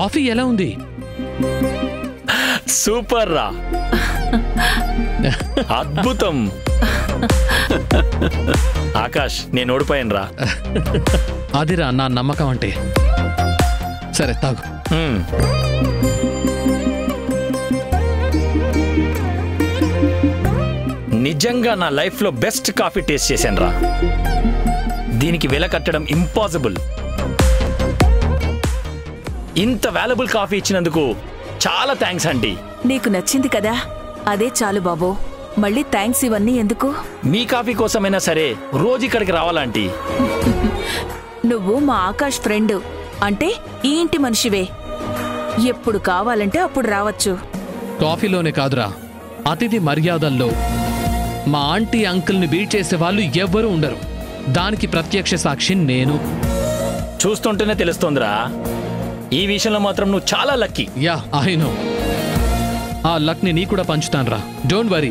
Coffee ఎలా ఉంది? Super రా, అద్భుతం. ఆకాష్, నేను ఓడిపోయాను రా. అదిరా నా నమ్మకం అంటే. సరే తాగు. నిజంగా నా లైఫ్ లో బెస్ట్ కాఫీ టేస్ట్ చేశాను రా. దీనికి వెల కట్టడం ఇంపాసిబుల్. ఇంత వాల్యుబుల్ కాఫీ ఇచ్చినందుకు చాలా థ్యాంక్స్ ఆంటీ. నీకు నచ్చింది కదా, అదే చాలు బాబు. మళ్ళీ థ్యాంక్స్ ఇవన్నీ ఎందుకు? మీ కాఫీ కోసమైనా సరే రోజు ఇక్కడికి రావాలంటీ. నువ్వు మా ఆకాష్ ఫ్రెండ్ అంటే ఈ ఇంటి మనిషివే. ఎప్పుడు కావాలంటే అప్పుడు రావచ్చు. కాఫీలోనే కాదురా, అతిథి మర్యాదల్లో మా ఆంటీ అంకుల్ని బీట్ చేసే వాళ్ళు ఎవ్వరూ ఉండరు. దానికి ప్రత్యక్ష సాక్షి నేను. చూస్తుంటేనే తెలుస్తోందిరా, ఈ విషయంలో మాత్రం నువ్వు చాలా లక్కీ. Yeah I know. ఆ లక్ ని నీ కూడా పంచుతాను రా, డోంట్ వరీ.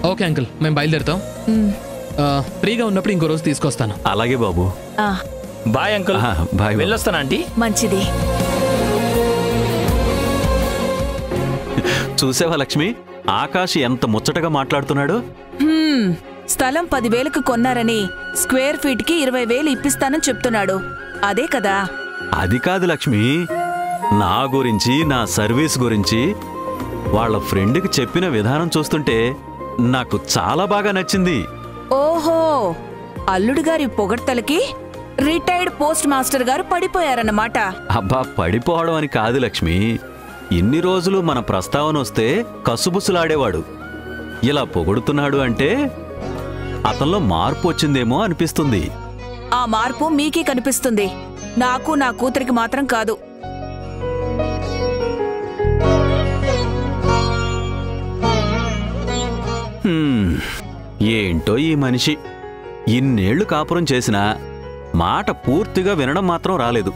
ఓకే అంకుల్, మేము బయలుదేరుతాం. ఫ్రీగా ఉన్నప్పుడు ఇంకో రోజు తీసుకొస్తాను. అలాగే బాబు. Bye uncle. బాయ్. వెళ్ళొస్తాను ఆంటీ. మంచిది. చూసావా లక్ష్మి, ఆకాష్ ఎంత ముచ్చటగా మాట్లాడుతున్నాడు. స్థలం 10,000కు కొన్నారని స్క్వేర్ ఫీట్ కి 20,000 ఇప్పిస్తానని చెప్తున్నాడు. అదే కదా. అది కాదు లక్ష్మి, నా గురించి, నా సర్వీస్ గురించి వాళ్ళ ఫ్రెండ్కి చెప్పిన విధానం చూస్తుంటే నాకు చాలా బాగా నచ్చింది. ఓహో, అల్లుడు గారి పొగడ్తలకి రిటైర్డ్ పోస్ట్ మాస్టర్ గారు పడిపోయారన్నమాట. అబ్బా, పడిపోవడం అని కాదు లక్ష్మి, ఇన్ని రోజులు మన ప్రస్తావన వస్తే కసుబుసులాడేవాడు. ఇలా పొగుడుతున్నాడు అంటే అతనిలో మార్పు వచ్చిందేమో అనిపిస్తుంది. ఆ మార్పు మీకే కనిపిస్తుంది, నాకు నా కూతురికి మాత్రం కాదు. ఏంటో ఈ మనిషి, ఇన్నేళ్లు కాపురం చేసినా మాట పూర్తిగా వినడం మాత్రం రాలేదు.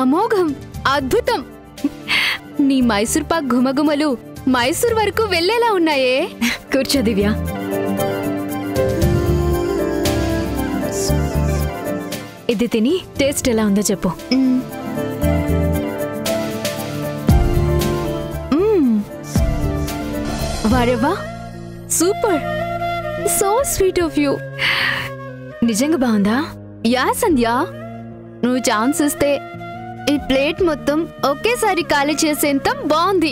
అమోఘం, అద్భుతం. నీ మైసూర్ పాక్ ఘుమఘుమలు మైసూర్ వరకు వెళ్లేలా ఉన్నాయే. కూర్చో దివ్య. ఇది తిని టేస్ట్ ఎలా ఉందో చెప్పు. వారేవా, super, so sweet of you. నిజంగా బాగుందా? యా సంధ్య, నువ్వు ఛాన్స్ ఇస్తే ఈ ప్లేట్ మొత్తం ఒకేసారి ఖాళీ చేసేంత బాగుంది.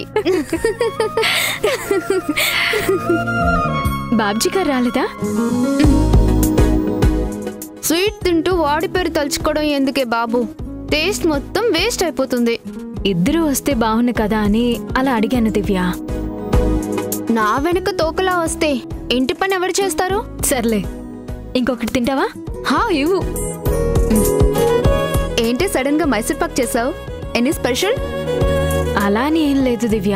బాబ్జీ గారు రాలేదా? స్వీట్ తింటూ వాడి పేరు తలుచుకోవడం ఎందుకే బాబు, టేస్ట్ మొత్తం వేస్ట్ అయిపోతుంది. ఇద్దరు వస్తే బాగుంది కదా అని అలా అడిగాను దివ్య. నా వెనక తోకలా వస్తే ఇంటి పని ఎవరు చేస్తారు? సర్లే, ఇంకొకటి తింటావా? హా, ఇవ్వు. ఏంటి సడన్ గా మైసూర్ పాక్ చేసావు? Any special? అలా అని ఏం లేదు దివ్య,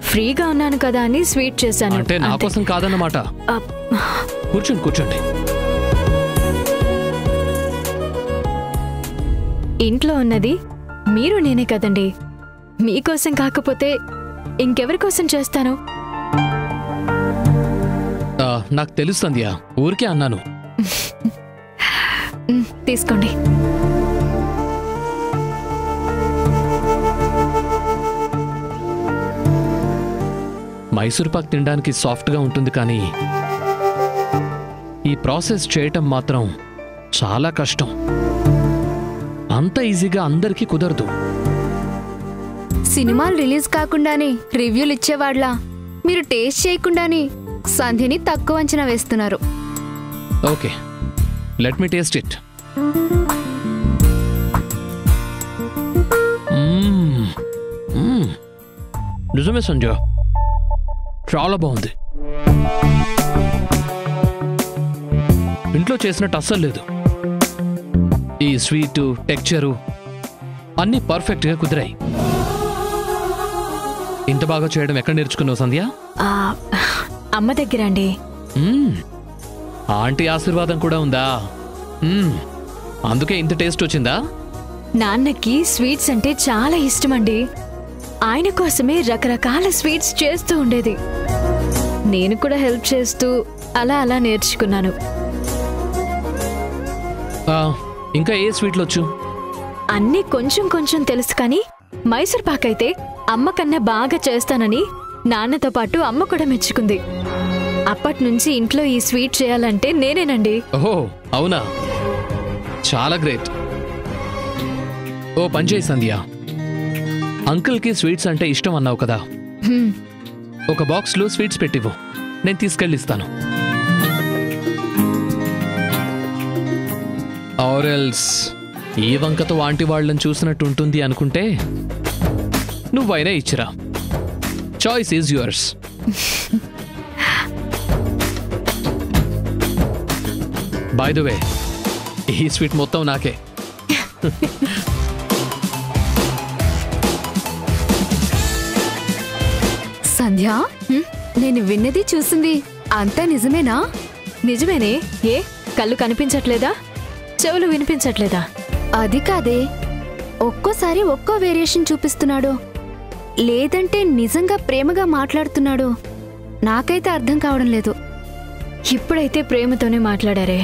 ఫ్రీగా ఉన్నాను కదా అని స్వీట్ చేశాను. అంటే నా కోసం కాదన్నమాట. కూర్చోండి కూర్చోండి. ఇంట్లో ఉన్నది మీరు నేనే కదండి, మీకోసం కాకపోతే ఇంకెవరి కోసం చేస్తాను? నాకు తెలుస్తుందియా, ఊరికే అన్నాను. తీసుకోండి. మైసూర్ పాక్ తినడానికి సాఫ్ట్గా ఉంటుంది, కానీ ఈ ప్రాసెస్ చేయటం మాత్రం చాలా కష్టం. అంత ఈజీగా అందరికీ కుదరదు. సినిమాలు రిలీజ్ కాకుండానే రివ్యూలు ఇచ్చేవాళ్ళ మీరు టేస్ట్ చేయకుండానే సంధ్యని తక్కువ అంచనా వేస్తున్నారు. Okay, let me taste it. నిజమే సంజయ్, చాలా బాగుంది. ఇంట్లో చేసినట్టు అస్సలు లేదు. ఈ స్వీటు, టెక్చరు అన్నీ పర్ఫెక్ట్గా కుదిరాయి. ఇంత బాగా చేయడం ఎక్కడ నేర్చుకున్నావు సంధ్య? అమ్మ దగ్గర అండి. ఆంటీ ఆశీర్వాదం కూడా ఉందా? అందుకే ఇంత టేస్ట్ వచ్చిందా? నాన్నకి స్వీట్స్ అంటే చాలా ఇష్టం అండి. ఆయన కోసమే రకరకాల స్వీట్స్ చేస్తూ ఉండేది. నేను కూడా హెల్ప్ చేస్తూ అలా అలా నేర్చుకున్నాను. ఇంకా ఏ స్వీట్లు వచ్చు? అన్నీ కొంచెం కొంచెం తెలుసు, కానీ మైసూర్ పాక్ అయితే అమ్మ కన్నా బాగా చేస్తానని నాన్నతో పాటు అమ్మ కూడా మెచ్చుకుంది. అప్పట్నుంచి ఇంట్లో ఈ స్వీట్ చేయాలంటే నేనేనండి. ఓహో అవునా, చాలా గ్రేట్. ఓ పని చేయి సంధ్య, అంకుల్కి స్వీట్స్ అంటే ఇష్టం అన్నావు కదా, ఒక బాక్స్లో స్వీట్స్ పెట్టివ్వు, నేను తీసుకెళ్ళిస్తాను. ఆరెల్స్ ఈ వంకతో ఆంటీ వాళ్ళని చూసినట్టు ఉంటుంది అనుకుంటే నువ్వైనా ఇచ్చిరా. Choice is yours. By the way, ఈ స్వీట్ మొత్తం నాకే. సంధ్య, నేను విన్నది చూసింది అంతా నిజమేనా? నిజమేనే. ఏ కళ్ళు కనిపించట్లేదా, చెవులు వినిపించట్లేదా? అది కాదే, ఒక్కోసారి ఒక్కో వేరియేషన్ చూపిస్తున్నాడు, లేదంటే నిజంగా ప్రేమగా మాట్లాడుతున్నాడు. నాకైతే అర్థం కావడం లేదు. ఇప్పుడైతే ప్రేమతోనే మాట్లాడారే.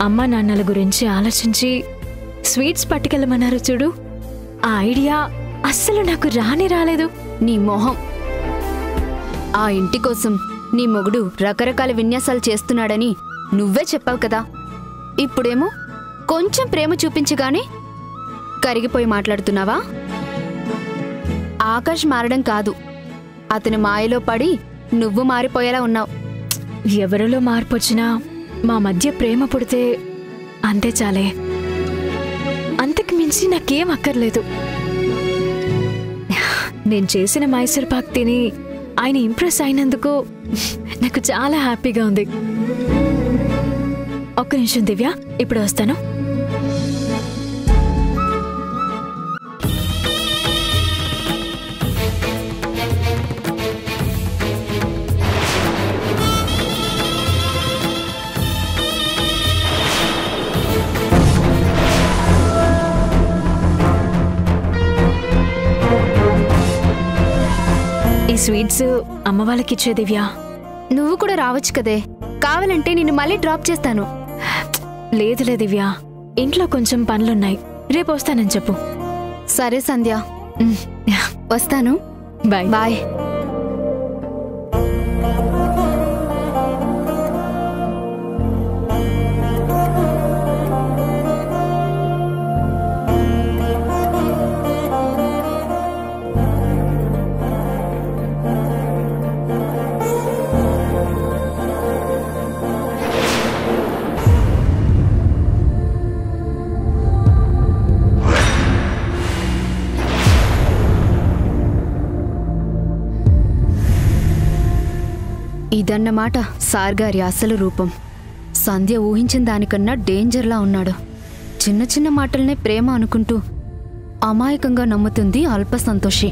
అమ్మా నాన్నల గురించి ఆలోచించి స్వీట్స్ పట్టుకెళ్ళమన్నారు చూడు, ఆ ఐడియా అస్సలు నాకు రాలేదు. నీ మొహం. ఆ ఇంటి కోసం నీ మొగుడు రకరకాల విన్యాసాలు చేస్తున్నాడని నువ్వే చెప్పావు కదా. ఇప్పుడేమో కొంచెం ప్రేమ చూపించగానే కరిగిపోయి మాట్లాడుతున్నావా? ఆకాష్ మారడం కాదు, అతని మాయలో పడి నువ్వు మారిపోయేలా ఉన్నావు. ఎవరిలో మార్పు వచ్చినా మా మధ్య ప్రేమ పుడితే అంతే చాలే. అంతకు మించి నాకేం అక్కర్లేదు. నేను చేసిన మైసూర్ పాక్ తిని ఆయన ఇంప్రెస్ అయినందుకు నాకు చాలా హ్యాపీగా ఉంది. ఒక్క నిమిషం దివ్య, ఇప్పుడు వస్తాను. ఈ స్వీట్స్ అమ్మ వాళ్ళకిచ్చే దివ్య. నువ్వు కూడా రావచ్చు కదే, కావాలంటే నిన్ను మళ్ళీ డ్రాప్ చేస్తాను. లేదులే దివ్య, ఇంట్లో కొంచెం పనులున్నాయి, రేపు వస్తానని చెప్పు. సరే సంధ్య, వస్తాను. Bye bye. ఇదన్నమాట సార్ గారి అసలు రూపం. సంధ్య ఊహించిన దానికన్నా డేంజర్లా ఉన్నాడు. చిన్న చిన్న మాటలనే ప్రేమ అనుకుంటూ అమాయకంగా నమ్ముతుంది అల్ప సంతోషి.